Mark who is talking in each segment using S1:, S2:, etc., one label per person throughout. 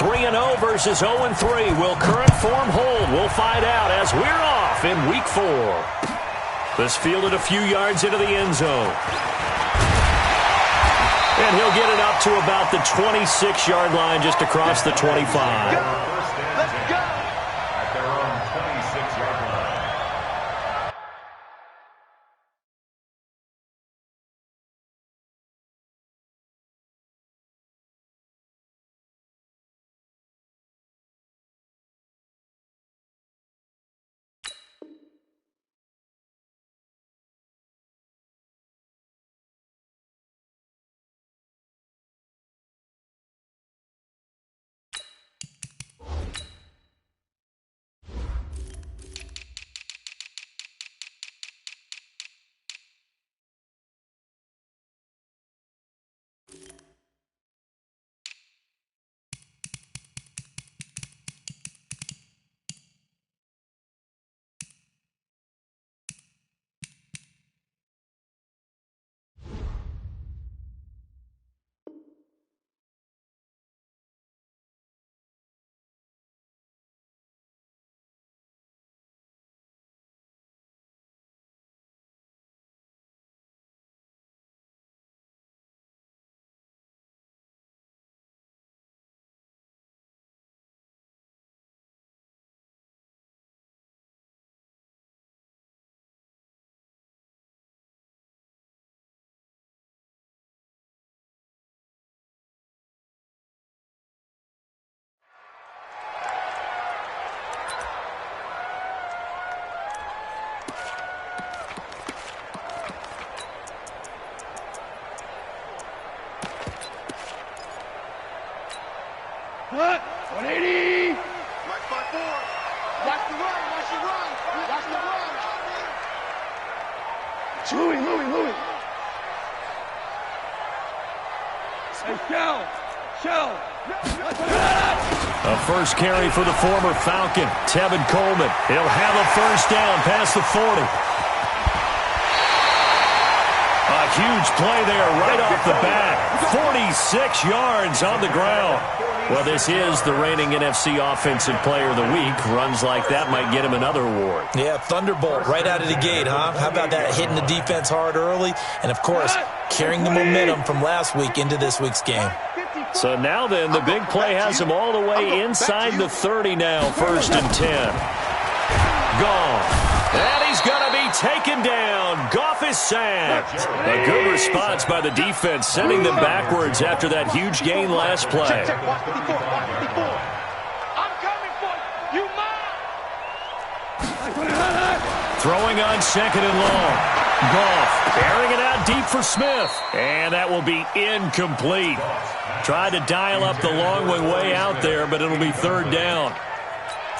S1: 3-0 versus 0-3. Will current form hold? We'll find out as we're off in Week 4. This fielded a few yards into the end zone. And he'll get it up to about the 26-yard line, just across the 25.
S2: Let's go! At their own 26-yard line.
S3: What? 180!
S4: Right by 4.
S3: Watch the run, watch the run, watch the run. Louis. Hey, Shell.
S1: A first carry for the former Falcon, Tevin Coleman. He'll have a first down past the 40. A huge play there right off the bat. 46 yards on the ground. Well, this is the reigning NFC Offensive Player of the Week. Runs like that might get him another award.
S5: Yeah, thunderbolt right out of the gate, huh? How about that, hitting the defense hard early? And, of course, carrying the momentum from last week into this week's game.
S1: So now then, the big play has him all the way inside the 30 now, 1st and 10. Gone. And he's going to be taken down. Goff is sacked. A good response by the defense, sending them backwards after that huge gain last play.
S3: Check. Watch 54. I'm coming for you. You mine.
S1: Throwing on 2nd and long. Goff airing it out deep for Smith. And that will be incomplete. Tried to dial up the long way out there, but it'll be 3rd down.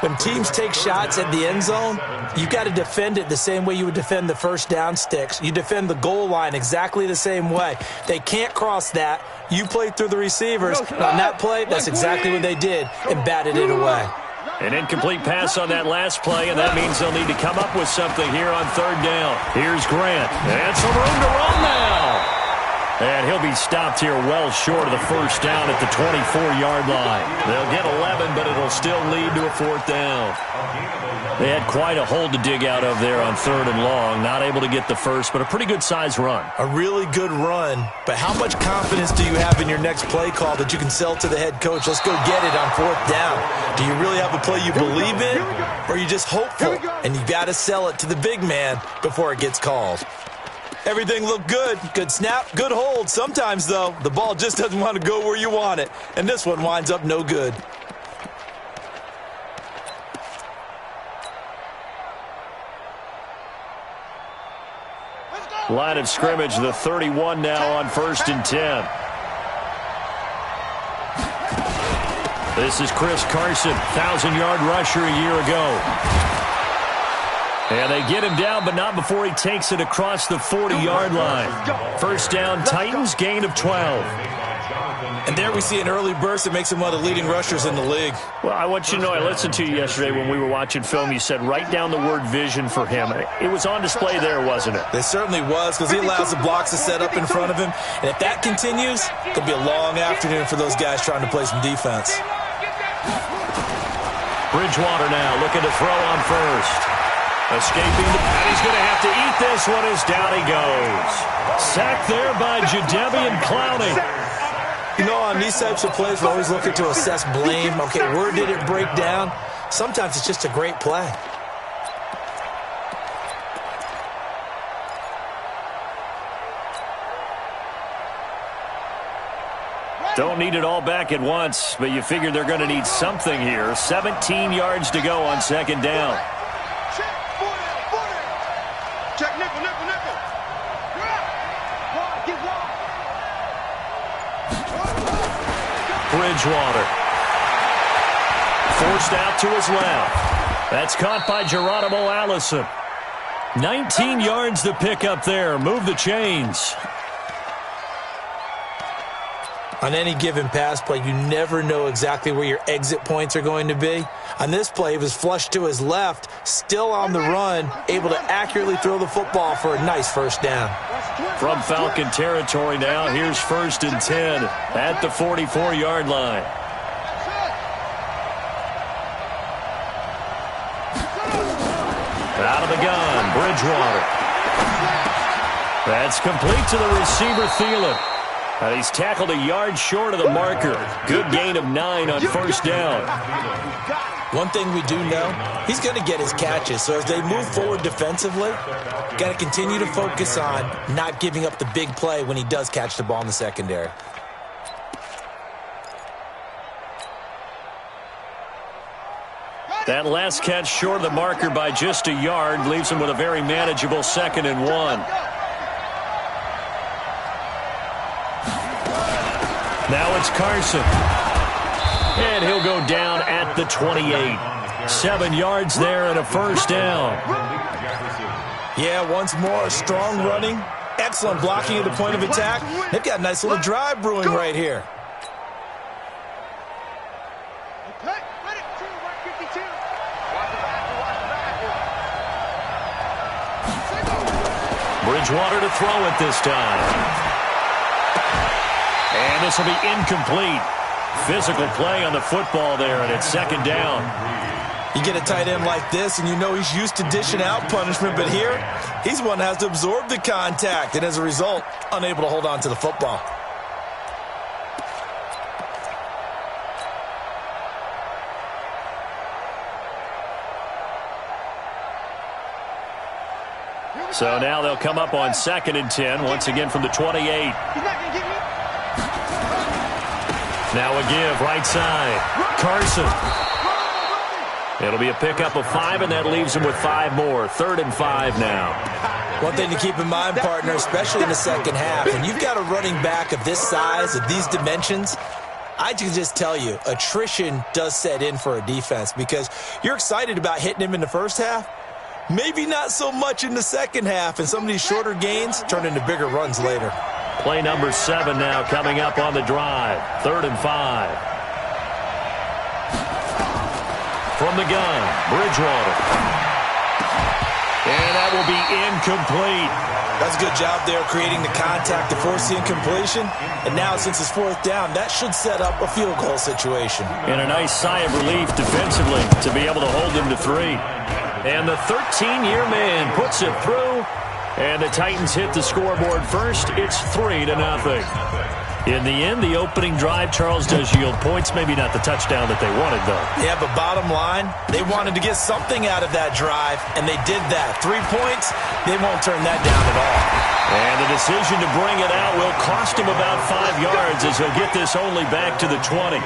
S5: When teams take shots at the end zone, you got to defend it the same way you would defend the first down sticks. You defend the goal line exactly the same way. They can't cross that. You play through the receivers. On that play, that's exactly what they did and batted it away.
S1: An incomplete pass on that last play, and that means they'll need to come up with something here on 3rd down. Here's Grant. And some room to run now. And he'll be stopped here well short of the first down at the 24-yard line. They'll get 11, but it'll still lead to a 4th down. They had quite a hole to dig out of there on 3rd and long. Not able to get the first, but a pretty good-sized run.
S5: A really good run, but how much confidence do you have in your next play call that you can sell to the head coach? Let's go get it on 4th down. Do you really have a play you believe in, or are you just hopeful? And you got to sell it to the big man before it gets called. Everything looked good. Good snap, good hold. Sometimes, though, the ball just doesn't want to go where you want it. And this one winds up no good.
S1: Line of scrimmage, the 31 now on 1st and 10. This is Chris Carson, 1,000-yard rusher a year ago. And they get him down, but not before he takes it across the 40-yard line. First down, Titans, gain of 12.
S5: And there we see an early burst that makes him one of the leading rushers in the league.
S1: Well, I want you to know, I listened to you yesterday when we were watching film. You said write down the word vision for him. It was on display there, wasn't it?
S5: It certainly was, because he allows the blocks to set up in front of him. And if that continues, it'll be a long afternoon for those guys trying to play some defense.
S1: Bridgewater now looking to throw on first. Escaping, and he's going to have to eat this one as down he goes. Sacked there by Jadeveon Clowney.
S5: You know, on these types of plays, we're always looking to assess blame. Okay, where did it break down? Sometimes it's just a great play.
S1: Don't need it all back at once, but you figure they're going to need something here. 17 yards to go on second down.
S3: Check, 40. Check, nickel. Wide, get wide.
S1: Bridgewater. Forced out to his left. That's caught by Geronimo Allison. 19 yards to pick up there. Move the chains.
S5: On any given pass play, you never know exactly where your exit points are going to be. On this play, he was flushed to his left, still on the run, able to accurately throw the football for a nice first down.
S1: From Falcon territory now, here's 1st and 10 at the 44-yard line. Out of the gun, Bridgewater. That's complete to the receiver, Thielen. And he's tackled a yard short of the marker. Good gain of 9 on first down.
S5: One thing we do know, he's going to get his catches. So as they move forward defensively, got to continue to focus on not giving up the big play when he does catch the ball in the secondary.
S1: That last catch short of the marker by just a yard leaves him with a very manageable 2nd and 1. Now it's Carson. And he'll go down at the 28. 7 yards there and a first down.
S5: Yeah, once more, strong running, excellent blocking at the point of attack. They've got a nice little drive brewing right here.
S1: Bridgewater to throw it this time. And this will be incomplete. Physical play on the football there, and it's 2nd down.
S5: You get a tight end like this, and you know he's used to dishing out punishment, but here, he's one that has to absorb the contact, and as a result, unable to hold on to the football.
S1: So now they'll come up on 2nd and 10, once again from the 28. Now a give, right side. Carson. It'll be a pickup of 5, and that leaves him with 5 more. 3rd and 5 now.
S5: One thing to keep in mind, partner, especially in the second half, when you've got a running back of this size, of these dimensions, I can just tell you, attrition does set in for a defense because you're excited about hitting him in the first half. Maybe not so much in the second half, and some of these shorter gains turn into bigger runs later.
S1: Play number 7 now coming up on the drive. 3rd and 5. From the gun, Bridgewater. And that will be incomplete.
S5: That's a good job there creating the contact to force the incompletion. And now since it's 4th down, that should set up a field goal situation.
S1: And a nice sigh of relief defensively to be able to hold them to 3. And the 13-year man puts it through. And the Titans hit the scoreboard first. It's 3-0. In the end, the opening drive, Charles, does yield points. Maybe not the touchdown that they wanted, though.
S5: Yeah, but bottom line, they wanted to get something out of that drive, and they did that. 3 points, they won't turn that down at all.
S1: And the decision to bring it out will cost him about 5 yards as he'll get this only back to the 20.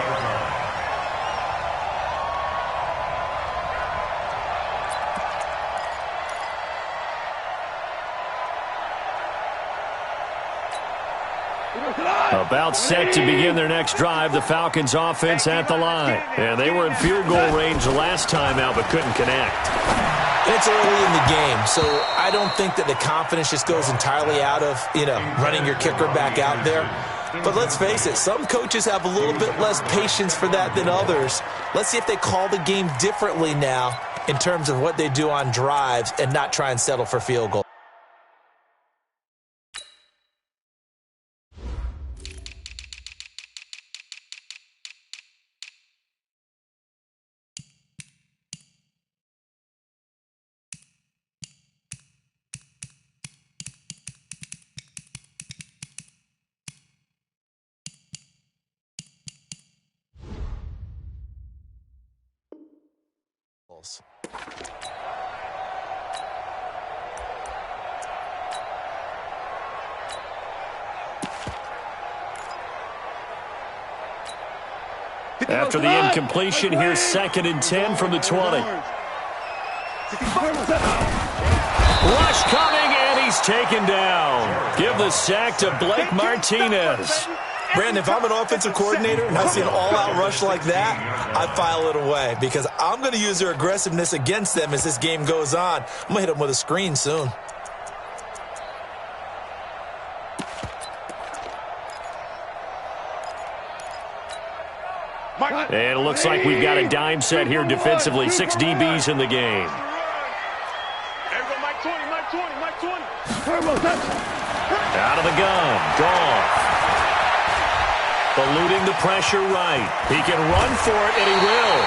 S1: About set to begin their next drive, the Falcons offense at the line. And they were in field goal range the last time out, but couldn't connect.
S5: It's early in the game, so I don't think that the confidence just goes entirely out of, running your kicker back out there. But let's face it, some coaches have a little bit less patience for that than others. Let's see if they call the game differently now in terms of what they do on drives and not try and settle for field goal. tackles.
S1: After the incompletion, here's 2nd and 10 from the 20. Rush coming, and he's taken down. Give the sack to Blake Martinez.
S5: Brandon, if I'm an offensive coordinator and I see an all-out rush like that, I file it away because I'm going to use their aggressiveness against them as this game goes on. I'm going to hit them with a screen soon.
S1: And it looks like we've got a dime set here defensively. 6 DBs in the game. Out of the gun. Goff. Eluding the pressure right. He can run for it, and he will.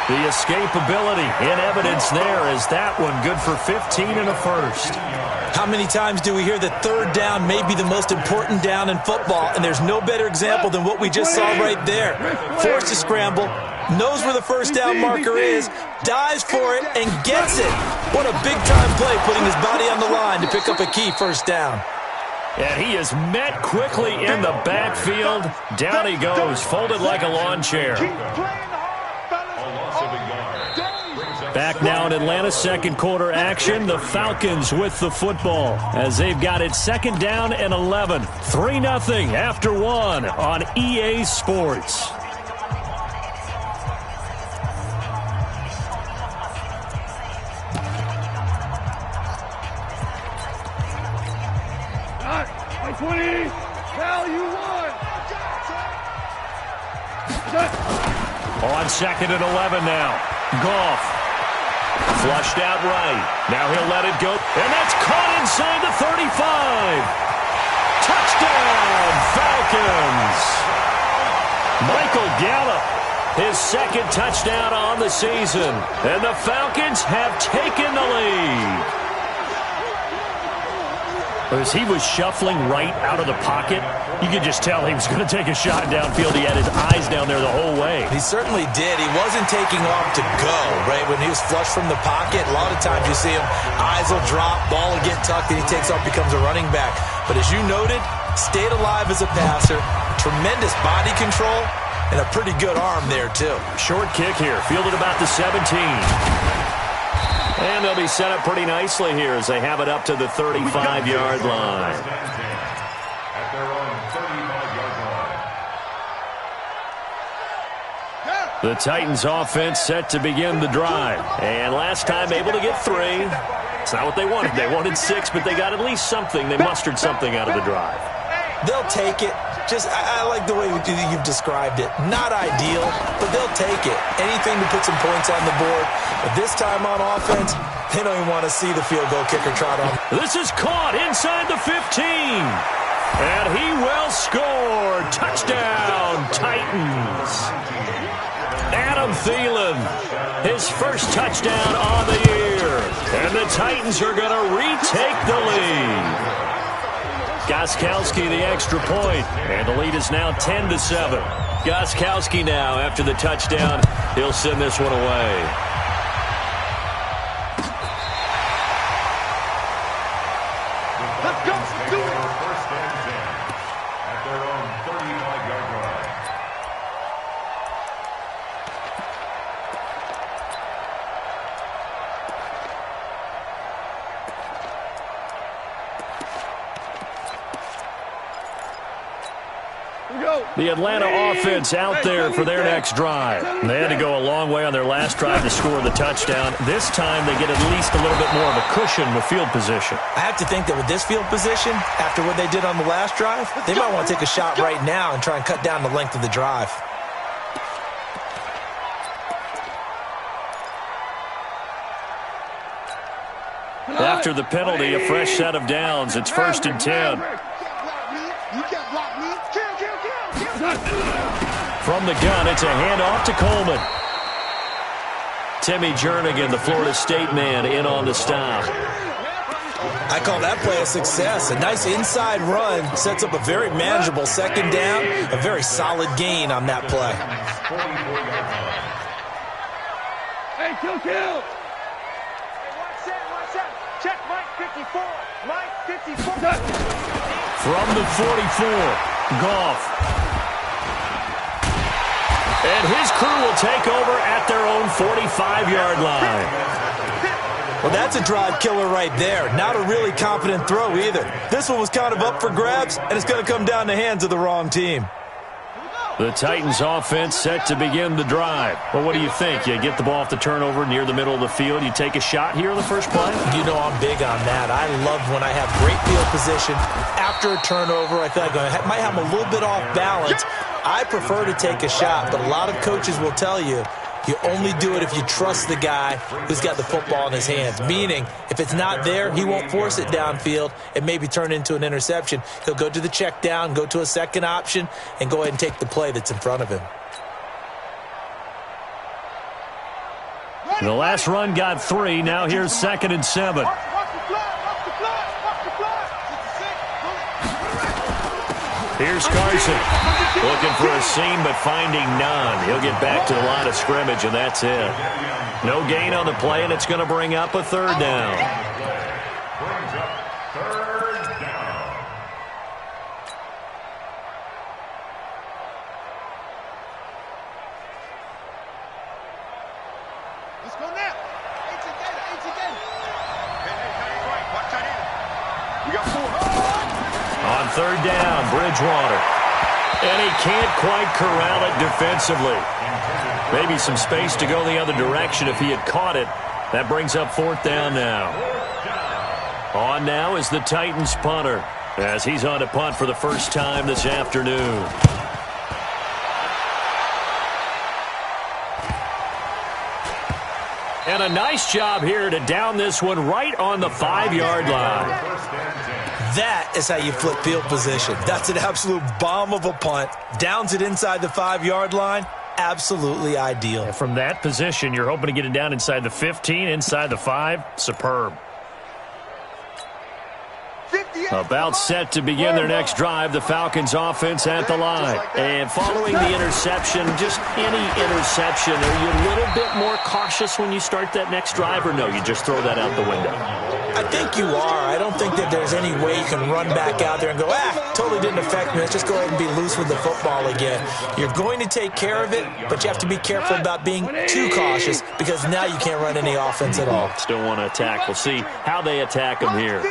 S1: The escapability in evidence there is that one good for 15 and a first.
S5: How many times do we hear that third down may be the most important down in football, and there's no better example than what we just saw right there. Forced to scramble, knows where the first down marker is, dives for it, and gets it. What a big-time play, putting his body on the line to pick up a key first down.
S1: And he is met quickly in the backfield. Down he goes, folded like a lawn chair. Back now in Atlanta, second quarter action. The Falcons with the football as they've got it 2nd down and 11. 3-0 after 1 on EA Sports. On 2nd and 11 now. Goff. Flushed out right. Now he'll let it go. And that's caught inside the 35. Touchdown, Falcons. Michael Gallup, his 2nd touchdown on the season. And the Falcons have taken the lead. As he was shuffling right out of the pocket, you could just tell he was going to take a shot downfield. He had his eyes down there the whole way.
S5: He certainly did. He wasn't taking off to go, right? When he was flushed from the pocket, a lot of times you see him, eyes will drop, ball will get tucked, and he takes off, becomes a running back. But as you noted, stayed alive as a passer, tremendous body control, and a pretty good arm there, too.
S1: Short kick here, fielded about the 17. And they'll be set up pretty nicely here as they have it up to the 35-yard line.
S2: At their own 35-yard line.
S1: The Titans offense set to begin the drive. And last time able to get 3. It's not what they wanted. They wanted 6, but they got at least something. They mustered something out of the drive.
S5: They'll take it. I like the way you've described it. Not ideal, but they'll take it. Anything to put some points on the board. But this time on offense, they don't even want to see the field goal kicker trot on.
S1: This is caught inside the 15. And he will score. Touchdown, Titans. Adam Thielen, his first touchdown on the year. And the Titans are going to retake the lead. Gostkowski the extra point, and the lead is now 10-7. Gostkowski now, after the touchdown, he'll send this one away.
S3: Let's go. Do it.
S2: First and 10 at their own 35-yard line.
S1: The Atlanta offense out there for their next drive. They had to go a long way on their last drive to score the touchdown. This time they get at least a little bit more of a cushion with field position.
S5: I have to think that with this field position, after what they did on the last drive, they might want to take a shot right now and try and cut down the length of the drive.
S1: After the penalty, a fresh set of downs. It's 1st and 10. From the gun, it's a handoff to Coleman. Timmy Jernigan, the Florida State man, in on the stop.
S5: I call that play a success. A nice inside run sets up a very manageable 2nd down, a very solid gain on that play.
S3: Hey, kill. Hey, watch that. Check Mike 54. Mike 54.
S1: From the 44, Goff. And his crew will take over at their own 45-yard line.
S5: Well, that's a drive killer right there. Not a really confident throw either. This one was kind of up for grabs, and it's going to come down the hands of the wrong team.
S1: The Titans offense set to begin the drive. Well, what do you think? You get the ball off the turnover near the middle of the field. You take a shot here in the first play?
S5: You know I'm big on that. I love when I have great field position. After a turnover, I feel like I might have a little bit off balance. I prefer to take a shot, but a lot of coaches will tell you, you only do it if you trust the guy who's got the football in his hands. Meaning, if it's not there, he won't force it downfield and maybe turn it into an interception. He'll go to the check down, go to a second option, and go ahead and take the play that's in front of him.
S1: The last run got 3. Now here's 2nd and 7. Here's Carson. Looking for a seam, but finding none. He'll get back to the line of scrimmage, and that's it. No gain on the play, and it's going to bring up a 3rd down.
S2: Brings up 3rd down.
S3: Let's go now. 18 gainer. Hey, watch that in. We got 4.
S1: On 3rd down, Bridgewater. And he can't quite corral it defensively. Maybe some space to go the other direction if he had caught it. That brings up 4th down now. On now is the Titans punter, as he's on to punt for the first time this afternoon. And a nice job here to down this one right on the 5-yard line.
S5: That is how you flip field position. That's an absolute bomb of a punt. Downs it inside the 5-yard line. Absolutely ideal.
S1: And from that position, you're hoping to get it down inside the 15, inside the 5. Superb. About set to begin their next drive, the Falcons offense at the line. And following the interception, just any interception, are you a little bit more cautious when you start that next drive, or no, you just throw that out the window?
S5: I think you are. I don't think that there's any way you can run back out there and go, totally didn't affect me. Let's just go ahead and be loose with the football again. You're going to take care of it, but you have to be careful about being too cautious because now you can't run any offense at all.
S1: Still want to attack. We'll see how they attack them here.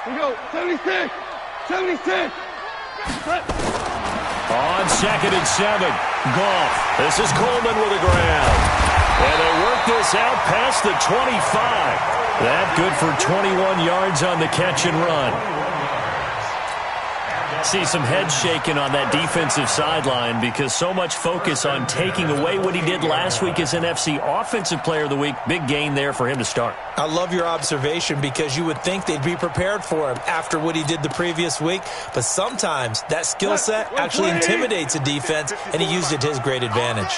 S3: We go, 76.
S1: On 2nd and 7, Goff. This is Coleman with a grab. And they work this out past the 25. That good for 21 yards on the catch and run. See some head shaking on that defensive sideline because so much focus on taking away what he did last week as NFC Offensive Player of the Week. Big gain there for him to start.
S5: I love your observation because you would think they'd be prepared for him after what he did the previous week. But sometimes that skill set actually intimidates a defense, and he used it to his great advantage.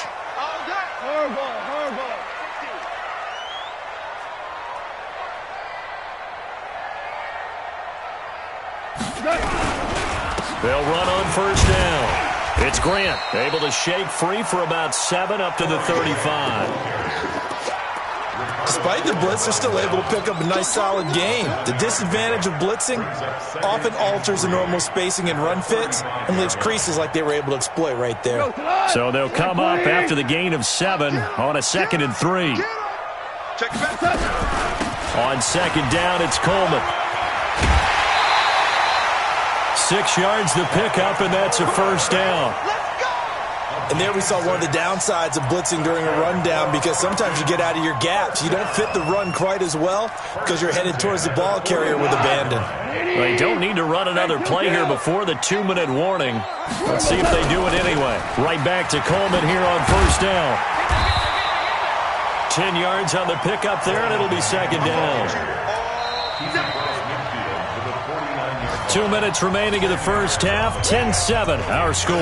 S1: They'll run on 1st down. It's Grant, able to shake free for about 7 up to the 35.
S5: Despite the blitz, they're still able to pick up a nice, solid gain. The disadvantage of blitzing often alters the normal spacing and run fits and leaves creases like they were able to exploit right there.
S1: So they'll come up after the gain of 7 on a 2nd and 3. On 2nd down, it's Coleman. 6 yards the pickup, and that's a 1st down.
S5: And there we saw one of the downsides of blitzing during a rundown because sometimes you get out of your gaps. You don't fit the run quite as well because you're headed towards the ball carrier with abandon.
S1: They don't need to run another play here before the 2-minute warning. Let's see if they do it anyway. Right back to Coleman here on 1st down. 10 yards on the pickup there, and it'll be 2nd down. 2 minutes remaining in the first half. 10-7, our score.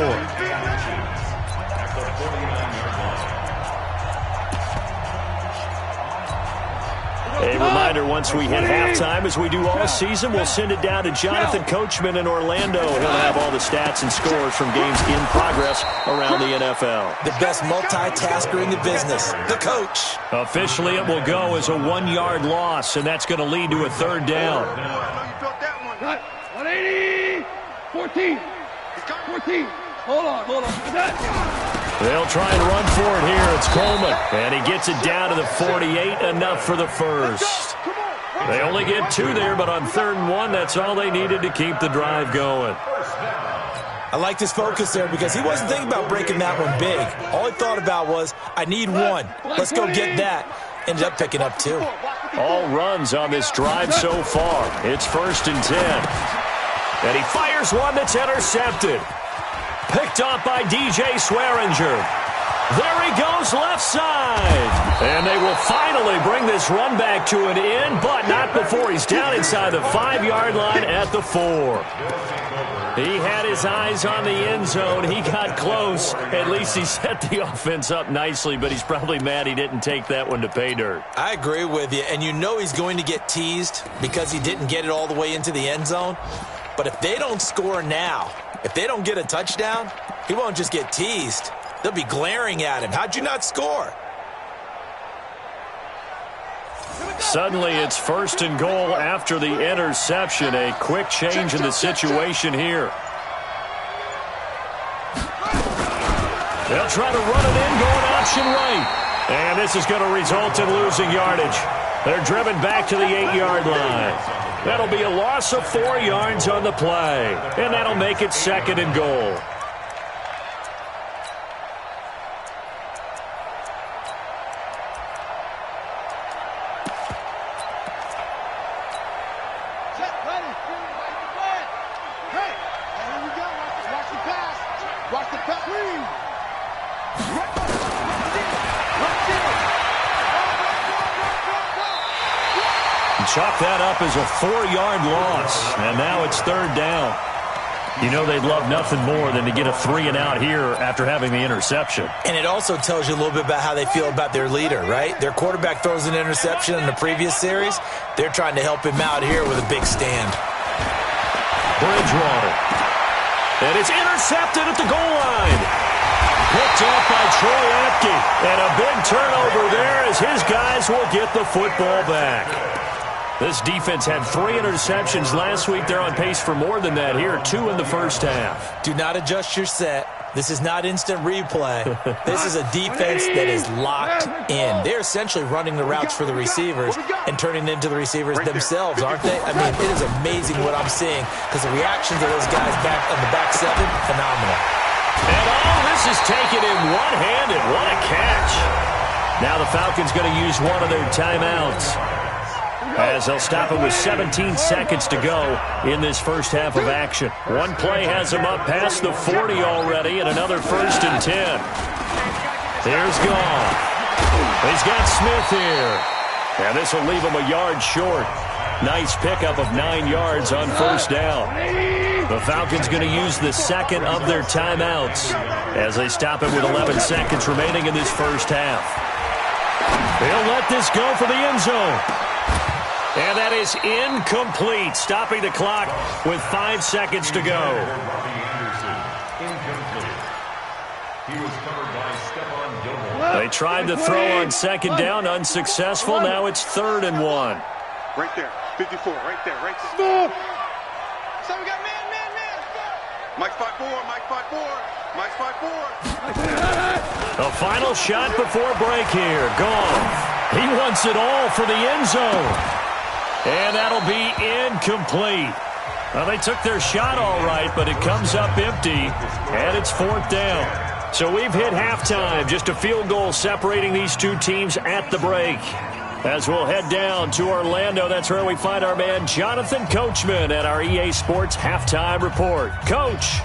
S1: A reminder, once we hit halftime, as we do all season, we'll send it down to Jonathan Coachman in Orlando. He'll have all the stats and scores from games in progress around the NFL.
S5: The best multitasker in the business, the coach.
S1: Officially, it will go as a 1-yard loss, and that's going to lead to a third down.
S3: 180, 14. Hold on.
S1: They'll try and run for it here. It's Coleman, and he gets it down to the 48, enough for the first. They only get 2 there, but on 3rd and 1, that's all they needed to keep the drive going.
S5: I liked his focus there because he wasn't thinking about breaking that one big. All he thought about was, I need 1. Let's go get that. Ended up picking up 2.
S1: All runs on this drive so far. It's 1st and 10. And he fires one that's intercepted. Picked off by DJ Swearinger. There he goes left side. And they will finally bring this run back to an end, but not before he's down inside the 5-yard line at the 4. He had his eyes on the end zone. He got close. At least he set the offense up nicely, but he's probably mad he didn't take that one to pay dirt.
S5: I agree with you, and you know he's going to get teased because he didn't get it all the way into the end zone. But if they don't score now, if they don't get a touchdown, he won't just get teased. They'll be glaring at him. How'd you not score?
S1: Suddenly, it's 1st and goal after the interception. A quick change in the situation here. They'll try to run it in, going option right. And this is going to result in losing yardage. They're driven back to the 8-yard line. That'll be a loss of 4 yards on the play. And that'll make it 2nd and goal. Chalk that up as a 4-yard loss, and now it's 3rd down. You know they'd love nothing more than to get a 3-and-out here after having the interception.
S5: And it also tells you a little bit about how they feel about their leader, right? Their quarterback throws an interception in the previous series. They're trying to help him out here with a big stand.
S1: Bridgewater. And it's intercepted at the goal line. Picked off by Troy Apke. And a big turnover there as his guys will get the football back. This defense had 3 interceptions last week. They're on pace for more than that here, 2 in the first half.
S5: Do not adjust your set. This is not instant replay. This is a defense that is locked in. They're essentially running the routes for the receivers and turning them into the receivers themselves, aren't they? I mean, it is amazing what I'm seeing because the reactions of those guys back on the back 7, phenomenal.
S1: And all this is taken in one-handed. What a catch. Now the Falcons going to use one of their timeouts, as they'll stop it with 17 seconds to go in this first half of action. One play has him up past the 40 already, and another 1st and 10. There's Goff. He's got Smith here. And this will leave him a yard short. Nice pickup of 9 yards on 1st down. The Falcons going to use the 2nd of their timeouts as they stop it with 11 seconds remaining in this first half. They'll let this go for the end zone. And that is incomplete, stopping the clock with 5 seconds to go. They tried to throw on 2nd down, unsuccessful. Now it's 3rd and 1.
S3: Right there, 54, right there. So we got man. Mike 5-4, Mike 5-4, Mike 5-4.
S1: A final shot before break here. Goff. He wants it all for the end zone. And that'll be incomplete. Well, they took their shot all right, but it comes up empty, and it's 4th down. So we've hit halftime, just a field goal separating these two teams at the break. As we'll head down to Orlando, that's where we find our man Jonathan Coachman at our EA Sports Halftime Report. Coach.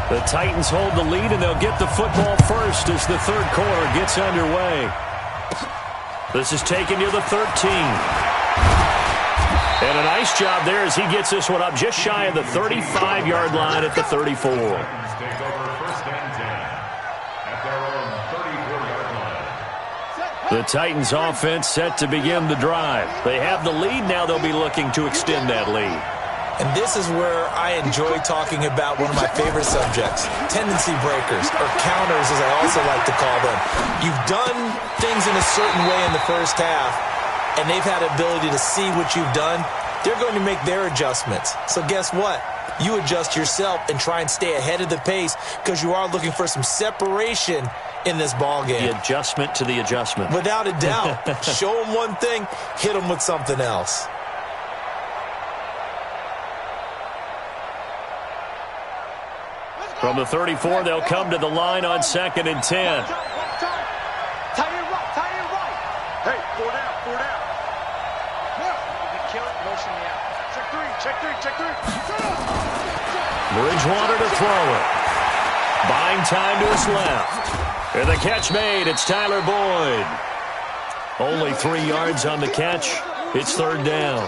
S1: The Titans hold the lead, and they'll get the football first as the 3rd quarter gets underway. This is taken near the 13. And a nice job there as he gets this one up just shy of the 35-yard line at the 34. The Titans offense set to begin the drive. They have the lead. Now they'll be looking to extend that lead.
S5: And this is where I enjoy talking about one of my favorite subjects, tendency breakers, or counters as I also like to call them. You've done things in a certain way in the first half, and they've had the ability to see what you've done. They're going to make their adjustments. So guess what? You adjust yourself and try and stay ahead of the pace because you are looking for some separation in this ball game.
S1: The adjustment to the adjustment.
S5: Without a doubt. Show them one thing, hit them with something else.
S1: From the 34, they'll come to the line on 2nd and 10.
S3: Tie it right, tie it right. Hey, 4 down, 4 down. You kill it, motion me out. Check three, check three.
S1: Bridgewater to throw it. Buying time to his left. And the catch made. It's Tyler Boyd. Only 3 yards on the catch. It's 3rd down.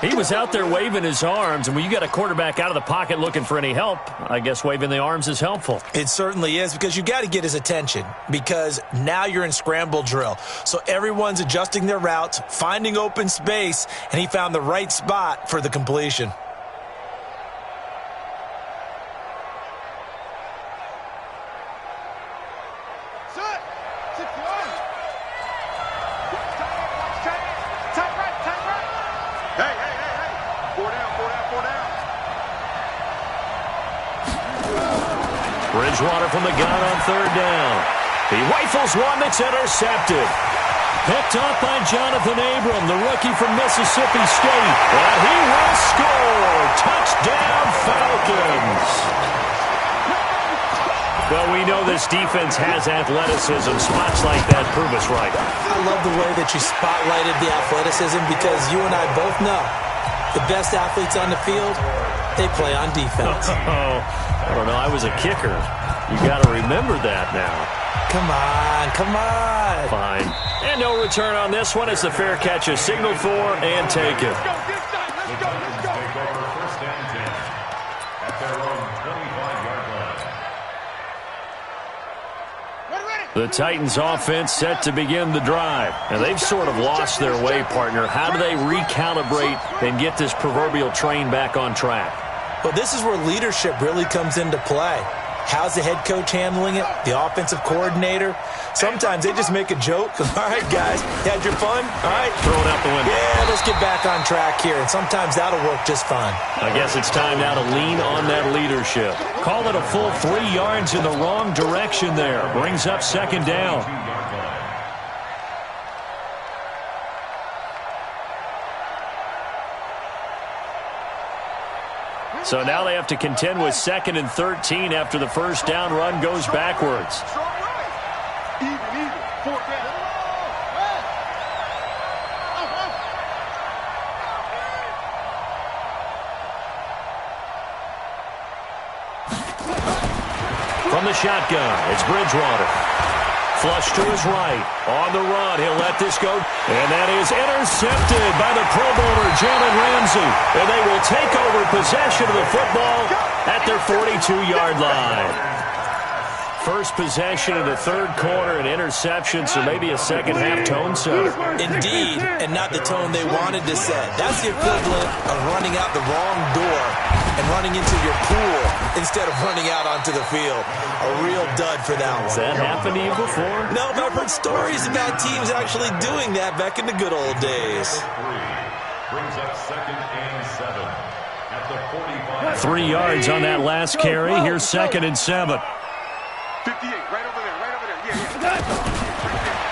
S1: He was out there waving his arms, and when you got a quarterback out of the pocket looking for any help, I guess waving the arms is helpful.
S5: It certainly is, because you got to get his attention, because now you're in scramble drill. So everyone's adjusting their routes, finding open space, and he found the right spot for the completion.
S1: Bridgewater from the gun on 3rd down. He rifles one that's intercepted. Picked up by Jonathan Abram, the rookie from Mississippi State. And he will score. Touchdown, Falcons. Well, we know this defense has athleticism. Spots like that prove us right.
S5: I love the way that you spotlighted the athleticism, because you and I both know the best athletes on the field, they play on defense.
S1: I don't know. I was a kicker. You got to remember that now.
S5: Come on, come on.
S1: Fine. And no return on this one as the fair catch is signaled for and taken.
S2: Let's go. Take over 1st and 10 at their own 25-yard line.
S1: The Titans offense set to begin the drive. And they've sort of lost their way, partner. How do they recalibrate and get this proverbial train back on track?
S5: Well, this is where leadership really comes into play. How's the head coach handling it? The offensive coordinator? Sometimes they just make a joke. All right, guys, had your fun? All right.
S1: Throw it out the window.
S5: Yeah, let's get back on track here. And sometimes that'll work just fine.
S1: I guess it's time now to lean on that leadership. Call it a full 3 yards in the wrong direction there. Brings up 2nd down. So now they have to contend with 2nd and 13 after the 1st down run goes backwards.
S3: Even. 4th down.
S1: From the shotgun, it's Bridgewater. Flush to his right. On the run, he'll let this go. And that is intercepted by the Pro Bowler, Jalen Ramsey. And they will take over possession of the football at their 42-yard line. First possession in the 3rd quarter, an interception, so maybe a second-half tone setter.
S5: Indeed, and not the tone they wanted to set. That's the equivalent of running out the wrong door and running into your pool instead of running out onto the field. A real dud for that one.
S1: Has that happened to you before?
S5: No, but I've heard stories about teams actually doing that back in the good old days.
S2: Brings up 2nd and 7 at the 45.
S1: 3 yards on that last carry. Here's 2nd and 7.
S3: 58, right over there. Yeah.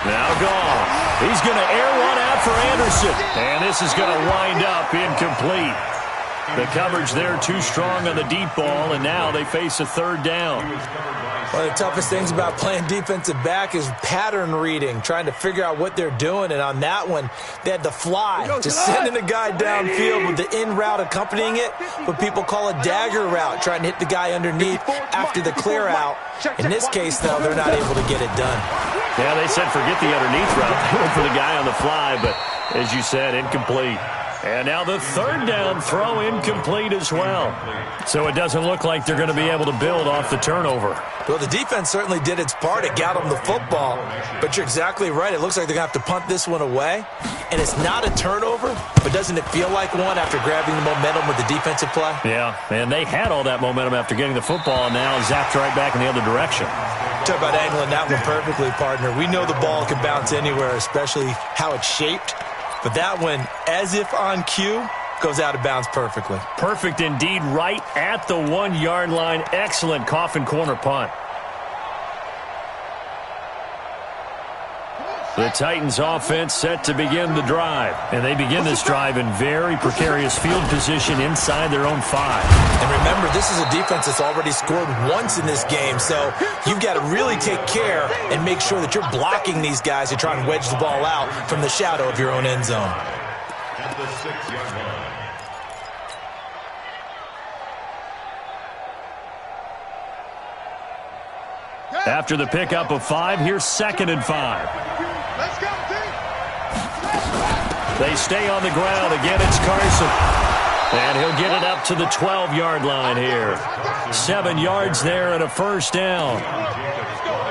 S1: Now Goff. He's going to air one out for Anderson. And this is going to wind up incomplete. The coverage there too strong on the deep ball, and now they face a 3rd down.
S5: One of the toughest things about playing defensive back is pattern reading, trying to figure out what they're doing. And on that one, they had to fly, just sending a guy downfield with the in route accompanying it, what people call a dagger route, trying to hit the guy underneath after the clear out. In this case, though, they're not able to get it done.
S1: Yeah, they said forget the underneath route. They went for the guy on the fly, but as you said, incomplete. And now the third down throw incomplete as well. So it doesn't look like they're going to be able to build off the turnover.
S5: Well, the defense certainly did its part. It got them the football. But you're exactly right. It looks like they're going to have to punt this one away. And it's not a turnover, but doesn't it feel like one after grabbing the momentum with the defensive play?
S1: Yeah, and they had all that momentum after getting the football, and now zapped right back in the other direction.
S5: Talk about angling that one perfectly, partner. We know the ball can bounce anywhere, especially how it's shaped. But that one, as if on cue, goes out of bounds perfectly.
S1: Perfect indeed, right at the 1-yard line. Excellent coffin corner punt. The Titans offense set to begin the drive. And they begin this drive in very precarious field position inside their own 5.
S5: And remember, this is a defense that's already scored once in this game, so you've got to really take care and make sure that you're blocking these guys who try and wedge the ball out from the shadow of your own end zone.
S2: At the 6-yard line.
S1: After the pickup of 5, here's 2nd and 5.
S3: Let's go, team.
S1: They stay on the ground. Again, it's Carson. And he'll get it up to the 12-yard line here. 7 yards there and a first down.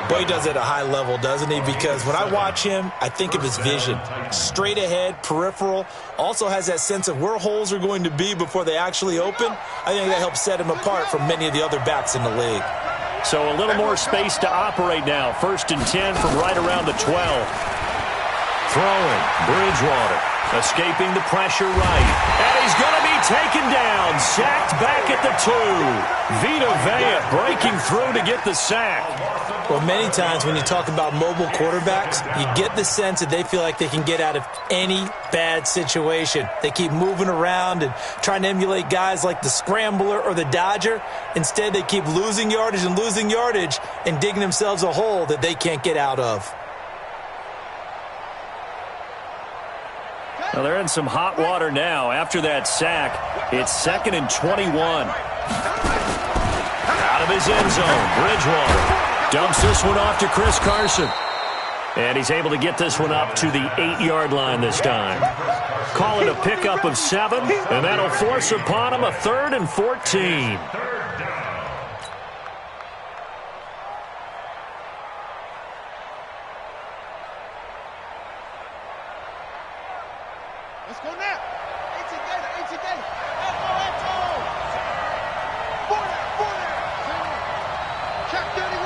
S5: Boy, he does it at a high level, doesn't he? Because when I watch him, I think of his vision. Straight ahead, peripheral. Also has that sense of where holes are going to be before they actually open. I think that helps set him apart from many of the other backs in the league.
S1: So a little more space to operate now. 1st and 10 from right around the 12. Throwing, Bridgewater, escaping the pressure right. And he's going to be taken down, sacked back at the 2. Vita Vea breaking through to get the sack.
S5: Well, many times when you talk about mobile quarterbacks, you get the sense that they feel like they can get out of any bad situation. They keep moving around and trying to emulate guys like the Scrambler or the Dodger. Instead, they keep losing yardage and digging themselves a hole that they can't get out of.
S1: Well, they're in some hot water now. After that sack, it's 2nd and 21. Out of his end zone, Bridgewater dumps this one off to Chris Carson. And he's able to get this one up to the 8-yard line this time. Call it a pickup of 7, and that'll force upon him a 3rd and 14.
S3: Let's go now. 18 Gator. Four there. Check 31.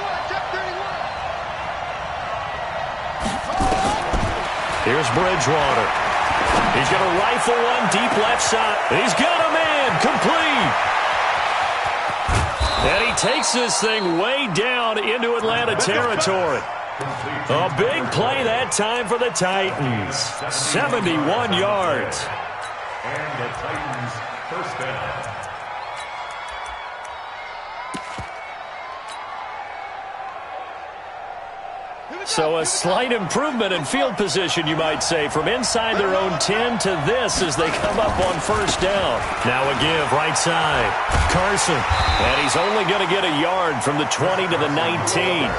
S1: Here's Bridgewater. He's going to rifle one deep left side. He's got a man complete. And he takes this thing way down into Atlanta territory. A big play that time for the Titans. 71 yards.
S2: And the Titans first down.
S1: So a slight improvement in field position, you might say, from inside their own 10 to this as they come up on first down. Now a give right side. Carson. And he's only going to get a yard from the 20 to the 19.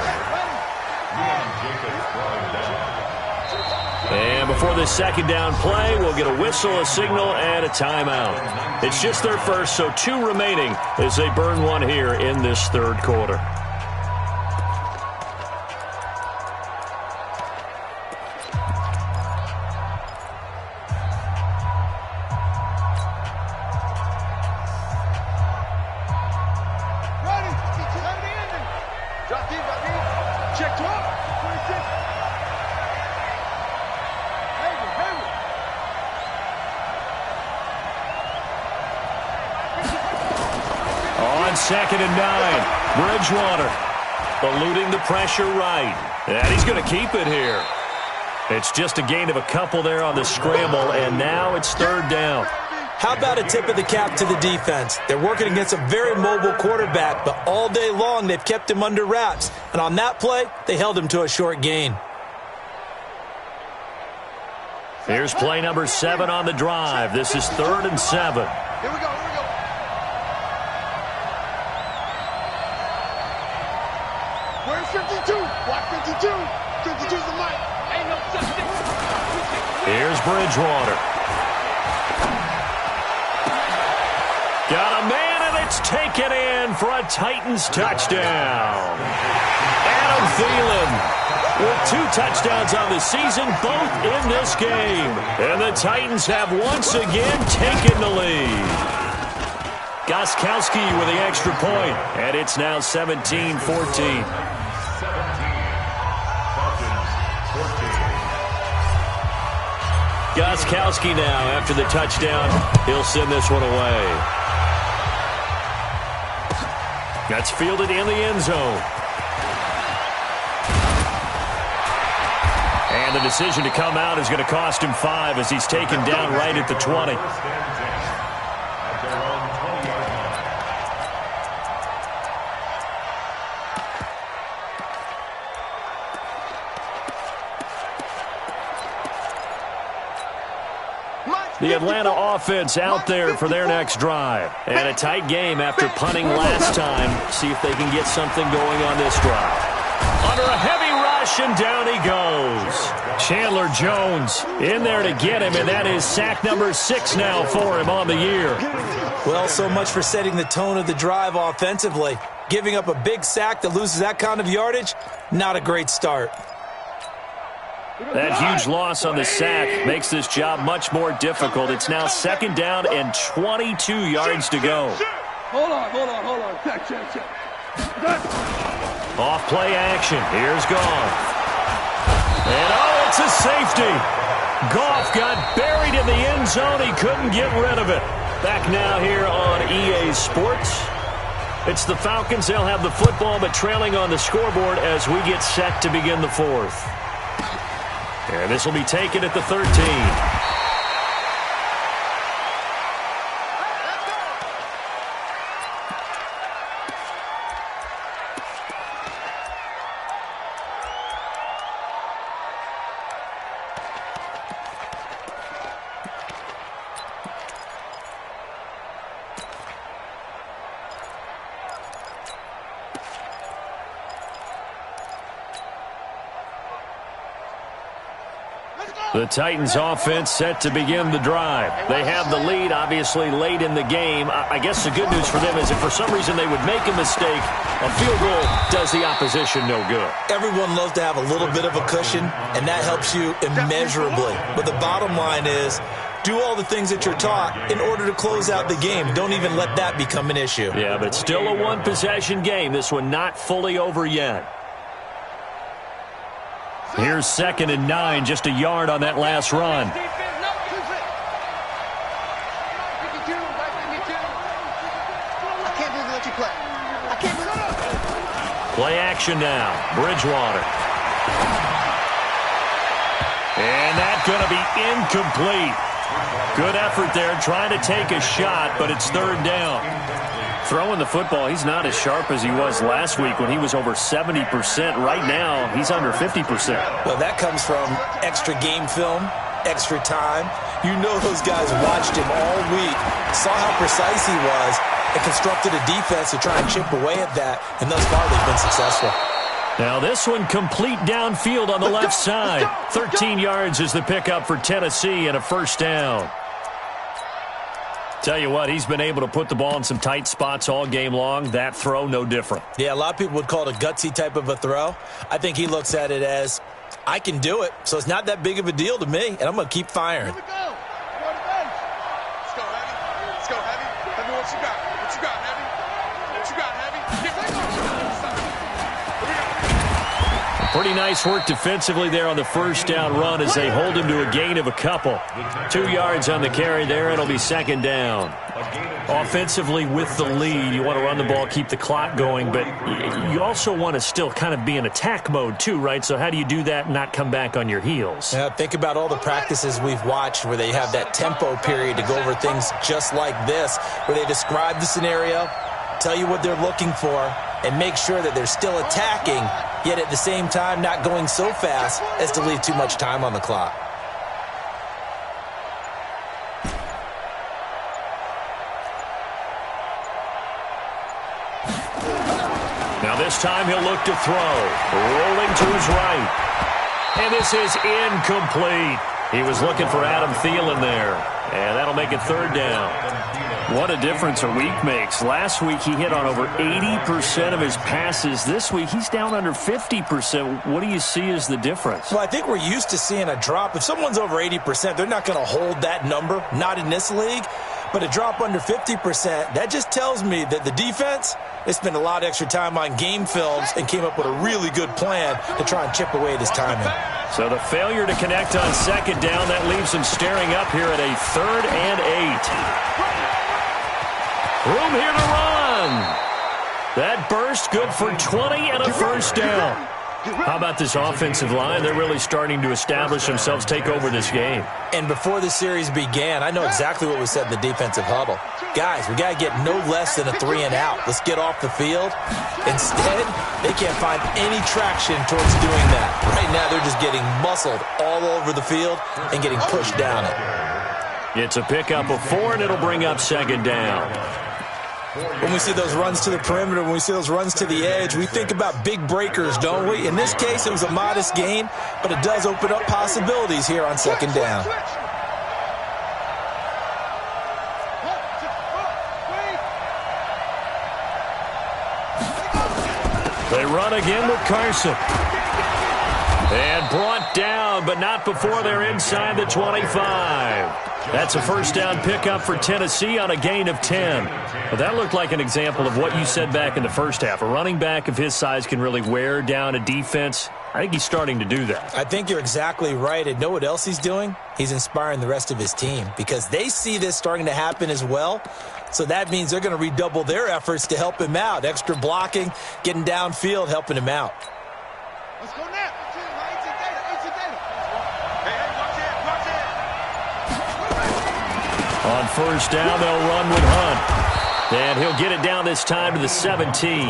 S1: And before this 2nd down play, we'll get a whistle, a signal, and a timeout. It's just their first, so 2 remaining as they burn one here in this 3rd quarter.
S3: Check 12. 26.
S1: On 2nd and 9, Bridgewater eluding the pressure right. And he's going to keep it here. It's just a gain of a couple there on the scramble, and now it's 3rd down.
S5: How about a tip of the cap to the defense? They're working against a very mobile quarterback, but all day long they've kept him under wraps. And on that play, they held him to a short gain.
S1: Here's play number 7 on the drive. This is 3rd and 7.
S3: Here we go. Where's 52? Watch 52. 52's the mic. Ain't no such thing.
S1: Here's Bridgewater. Got a man, and it's taken in for a Titans touchdown. Adam Thielen with 2 touchdowns on the season, both in this game. And the Titans have once again taken the lead. Gostkowski with the extra point, and it's now 17-14. Gostkowski now, after the touchdown, he'll send this one away. That's fielded in the end zone. And the decision to come out is going to cost him 5 as he's taken down right at the 20. The Atlanta offense out there for their next drive. And a tight game after punting last time. See if they can get something going on this drive. Under a heavy rush, and down he goes. Chandler Jones in there to get him, and that is sack number 6 now for him on the year.
S5: Well, so much for setting the tone of the drive offensively. Giving up a big sack that loses that kind of yardage, not a great start.
S1: That huge loss on the sack makes this job much more difficult. It's now 2nd down and 22 yards to go.
S4: Hold on. Check.
S1: Off play action. Here's Goff. And oh, it's a safety. Goff got buried in the end zone. He couldn't get rid of it. Back now here on EA Sports. It's the Falcons. They'll have the football, but trailing on the scoreboard as we get set to begin the 4th. And this will be taken at the 13. The Titans offense set to begin the drive. They have the lead, obviously, late in the game. I guess the good news for them is if for some reason they would make a mistake, a field goal does the opposition no good.
S5: Everyone loves to have a little bit of a cushion, and that helps you immeasurably. But the bottom line is, do all the things that you're taught in order to close out the game. Don't even let that become an issue.
S1: Yeah, but still a one-possession game. This one not fully over yet. Here's 2nd and 9, just a yard on that last run. Play action now. Bridgewater. And that's going to be incomplete. Good effort there, trying to take a shot, but it's 3rd down. Throwing the football, he's not as sharp as he was last week when he was over 70%. Right now, he's under 50%.
S5: Well, that comes from extra game film, extra time. You know those guys watched him all week, saw how precise he was, and constructed a defense to try and chip away at that, and thus far they've been successful.
S1: Now this one complete downfield on the left side. 13 yards is the pickup for Tennessee and a 1st down. Tell you what, he's been able to put the ball in some tight spots all game long. That throw, no different.
S5: Yeah, a lot of people would call it a gutsy type of a throw. I think he looks at it as, I can do it, so it's not that big of a deal to me, and I'm going to keep firing.
S3: Here we go. Go on the bench. Let's go, Heavy. Let's go, Heavy. Heavy, what you got? What you got, Heavy? What you got, Heavy? Here we go.
S1: Pretty nice work defensively there on the 1st down run as they hold him to a gain of a couple. 2 yards on the carry there. It'll be 2nd down. Offensively with the lead, you want to run the ball, keep the clock going, but you also want to still kind of be in attack mode too, right? So how do you do that and not come back on your heels?
S5: Yeah, think about all the practices we've watched where they have that tempo period to go over things just like this, where they describe the scenario, tell you what they're looking for, and make sure that they're still attacking, yet at the same time not going so fast as to leave too much time on the clock.
S1: Now this time he'll look to throw. Rolling to his right. And this is incomplete. He was looking for Adam Thielen there. And that'll make it 3rd down. What a difference a week makes. Last week he hit on over 80% of his passes. This week he's down under 50%. What do you see as the difference?
S5: Well, I think we're used to seeing a drop. If someone's over 80%, they're not going to hold that number, not in this league. But a drop under 50%, that just tells me that the defense, they spent a lot of extra time on game films and came up with a really good plan to try and chip away this timing.
S1: So the failure to connect on second down, that leaves him staring up here at a 3rd and 8. Room here to run. That burst good for 20 and a first down. How about this offensive line? They're really starting to establish themselves, take over this game.
S5: And before the series began, I know exactly what was said in the defensive huddle. Guys, we got to get no less than a 3 and out. Let's get off the field. Instead, they can't find any traction towards doing that. Right now, they're just getting muscled all over the field and getting pushed down it.
S1: It's a pickup of 4, and it'll bring up second down.
S5: When we see those runs to the perimeter, when we see those runs to the edge, we think about big breakers, don't we? In this case, it was a modest gain, but it does open up possibilities here on second down.
S1: They run again with Carson. And brought down, but not before they're inside the 25. That's a first down pickup for Tennessee on a gain of 10. Well, that looked like an example of what you said back in the first half. A running back of his size can really wear down a defense. I think he's starting to do that.
S5: I think you're exactly right. And know what else he's doing? He's inspiring the rest of his team because they see this starting to happen as well. So that means they're going to redouble their efforts to help him out. Extra blocking, getting downfield, helping him out.
S3: Let's go now.
S1: On first down, they'll run with Hunt. And he'll get it down this time to the 17.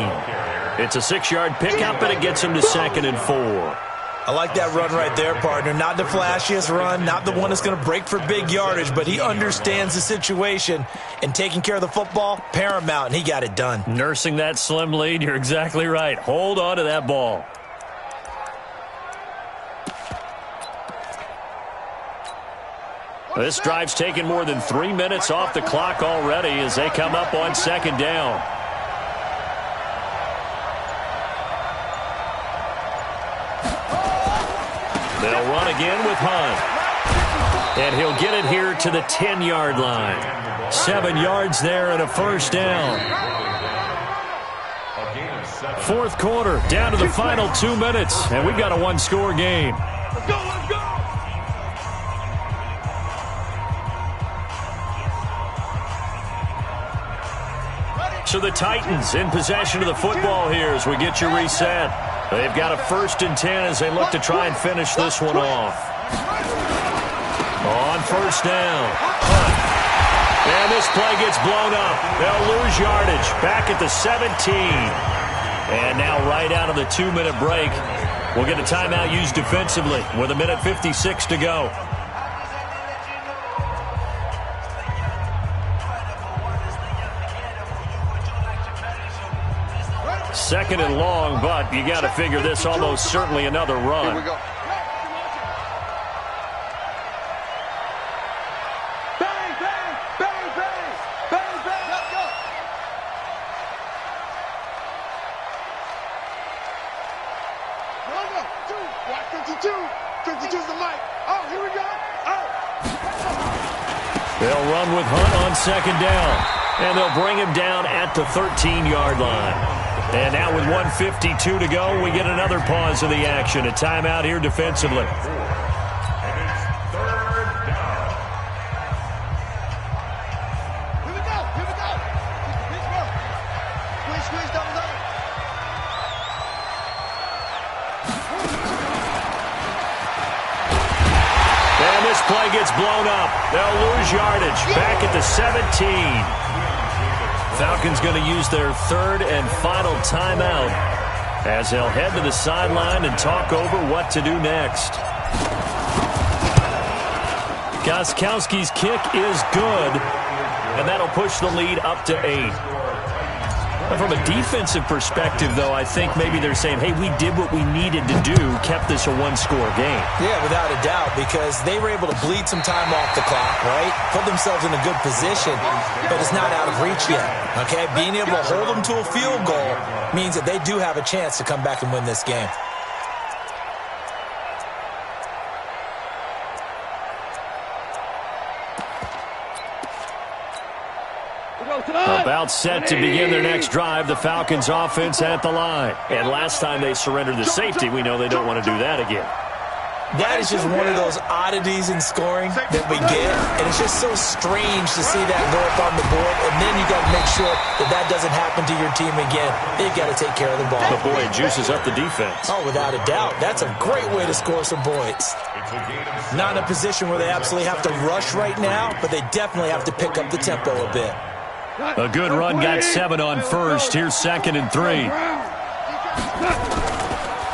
S1: It's a 6-yard pickup, and it gets him to 2nd and 4.
S5: I like that run right there, partner. Not the flashiest run, not the one that's going to break for big yardage, but he understands the situation, and taking care of the football, paramount, and he got it done.
S1: Nursing that slim lead, you're exactly right. Hold on to that ball. This drive's taken more than 3 minutes off the clock already as they come up on second down. They'll run again with Hunt. And he'll get it here to the 10-yard line. 7 yards there and a first down. Fourth quarter, down to the final 2 minutes, and we've got a one-score game.
S3: Let's go, let's go!
S1: So the Titans in possession of the football here as we get you reset. They've got a 1st and 10 as they look to try and finish this one off. On first down, Hunt. And this play gets blown up. They'll lose yardage back at the 17. And now right out of the 2-minute break, we'll get a timeout used defensively with 1:56 to go. Second and long, but you got to figure this almost certainly another run.
S3: Here we go. Bang, bang, bang, bang, bang, bang. Let's go. Hold on. 52. 52's the mic. Oh, here we go. Oh.
S1: They'll run with Hunt on second down, and they'll bring him down at the 13-yard line. And now with 1:52 to go, we get another pause of the action. A timeout here defensively.
S2: And it's 3rd down.
S3: Here we go. Here we go. Squeeze, double down.
S1: And this play gets blown up. They'll lose yardage back at the 17. Falcons going to use their 3rd and final timeout as they'll head to the sideline and talk over what to do next. Gostkowski's kick is good, and that'll push the lead up to 8. From a defensive perspective, though, I think maybe they're saying, hey, we did what we needed to do, kept this a one-score game.
S5: Yeah, without a doubt, because they were able to bleed some time off the clock, right? Put themselves in a good position, but it's not out of reach yet, okay? Being able to hold them to a field goal means that they do have a chance to come back and win this game.
S1: About set to begin their next drive, the Falcons offense at the line. And last time they surrendered the safety, we know they don't want to do that again.
S5: That is just one of those oddities in scoring that we get, and it's just so strange to see that go up on the board, and then you got to make sure that that doesn't happen to your team again. They've got to take care of the ball.
S1: But boy, it juices up the defense.
S5: Oh, without a doubt. That's a great way to score some points. Not in a position where they absolutely have to rush right now, but they definitely have to pick up the tempo a bit.
S1: A good run got 7 on first. Here's 2nd and 3.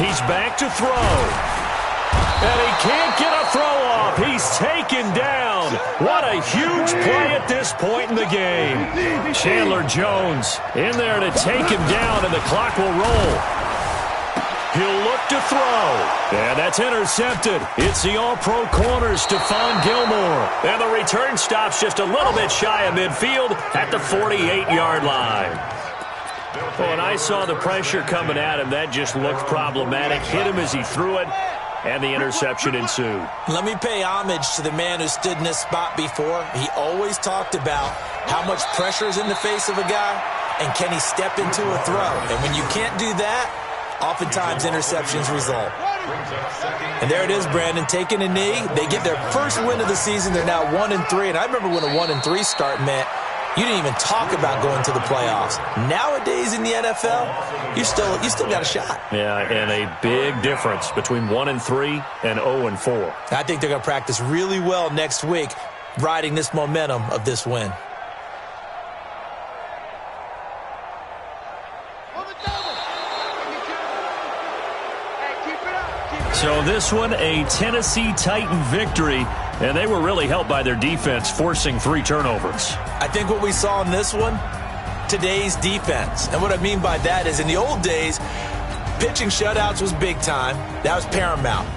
S1: He's back to throw. And he can't get a throw off. He's taken down. What a huge play at this point in the game. Chandler Jones in there to take him down, and the clock will roll. He'll look to throw. And that's intercepted. It's the all-pro corner, Stephon Gilmore. And the return stops just a little bit shy of midfield at the 48-yard line. When I saw the pressure coming at him, that just looked problematic. Hit him as he threw it, and the interception ensued.
S5: Let me pay homage to the man who stood in this spot before. He always talked about how much pressure is in the face of a guy, and can he step into a throw. And when you can't do that, oftentimes interceptions result. And there it is, Brandon, taking a knee. They get their first win of the season. They're now 1-3. And I remember when a 1-3 start meant you didn't even talk about going to the playoffs. Nowadays in the NFL, you still got a shot.
S1: Yeah, and a big difference between 1-3 and 0-4.
S5: I think they're going to practice really well next week, riding this momentum of this win.
S1: So this one, a Tennessee Titan victory, and they were really helped by their defense, forcing 3 turnovers.
S5: I think what we saw in this one, today's defense. And what I mean by that is in the old days, pitching shutouts was big time. That was paramount.